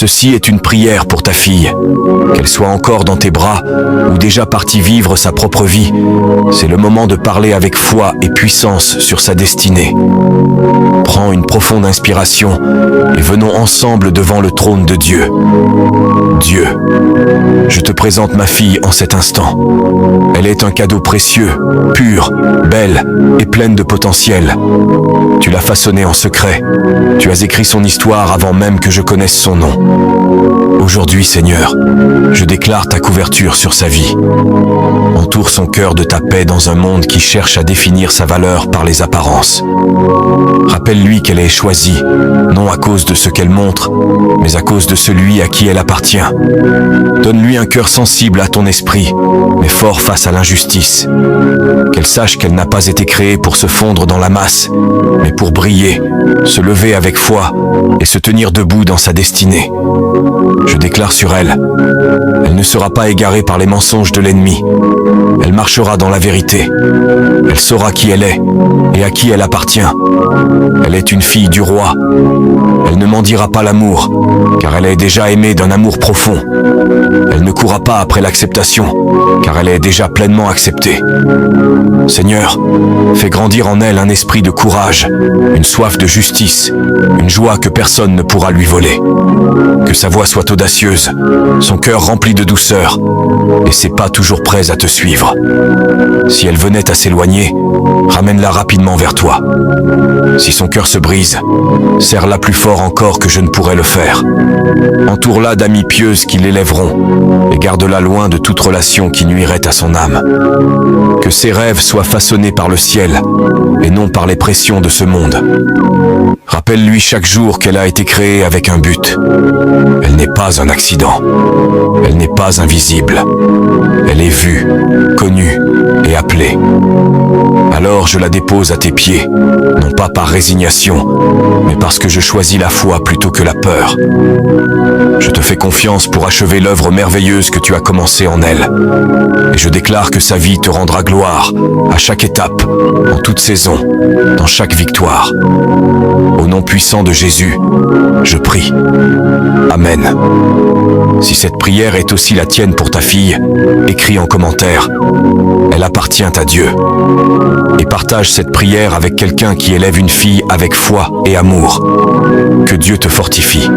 Ceci est une prière pour ta fille. Qu'elle soit encore dans tes bras ou déjà partie vivre sa propre vie, c'est le moment de parler avec foi et puissance sur sa destinée. Prends une profonde inspiration et venons ensemble devant le trône de Dieu. Dieu, je te présente ma fille en cet instant. Elle est un cadeau précieux, pur, belle et pleine de potentiel. Tu l'as façonnée en secret. Tu as écrit son histoire avant même que je connaisse son nom. Aujourd'hui, Seigneur, je déclare ta couverture sur sa vie. Entoure son cœur de ta paix dans un monde qui cherche à définir sa valeur par les apparences. Rappelle-lui qu'elle est choisie, non à cause de ce qu'elle montre, mais à cause de celui à qui elle appartient. Donne-lui un cœur sensible à ton esprit, mais fort face à l'injustice. Qu'elle sache qu'elle n'a pas été créée pour se fondre dans la masse, mais pour briller, se lever avec foi et se tenir debout dans sa destinée. Je déclare sur elle, elle ne sera pas égarée par les mensonges de l'ennemi. Elle marchera dans la vérité. Elle saura qui elle est et à qui elle appartient. Elle est une fille du roi. Elle ne mendira pas l'amour, car elle est déjà aimée d'un amour profond. Elle ne courra pas après l'acceptation, car elle est déjà pleinement acceptée. Seigneur, fais grandir en elle un esprit de courage, une soif de justice, une joie que personne ne pourra lui voler. Que sa voix soit audacieuse, son cœur rempli de douceur, et ses pas toujours prêts à te suivre. Si elle venait à s'éloigner, ramène-la rapidement vers toi. Si son cœur se brise, serre-la plus fort encore que je ne pourrais le faire. Entoure-la d'amis pieuses qui l'élèveront, et garde-la loin de toute relation qui nuirait à son âme. Que ses rêves soient façonnés par le ciel, et non par les pressions de ce monde. Rappelle-lui chaque jour qu'elle a été créée avec un but. Elle n'est pas un accident. Elle n'est pas invisible. Elle est vue, connue et appelée. Alors je la dépose à tes pieds, non pas par résignation, mais parce que je choisis la foi plutôt que la peur. Je te fais confiance pour achever l'œuvre merveilleuse que tu as commencée en elle. Et je déclare que sa vie te rendra gloire, à chaque étape, en toute saison, dans chaque victoire. Au nom puissant de Jésus, je prie. Amen. Si cette prière est aussi la tienne pour ta fille, écris en commentaire. Elle appartient à Dieu. Et partage cette prière avec quelqu'un qui élève une fille avec foi et amour. Que Dieu te fortifie.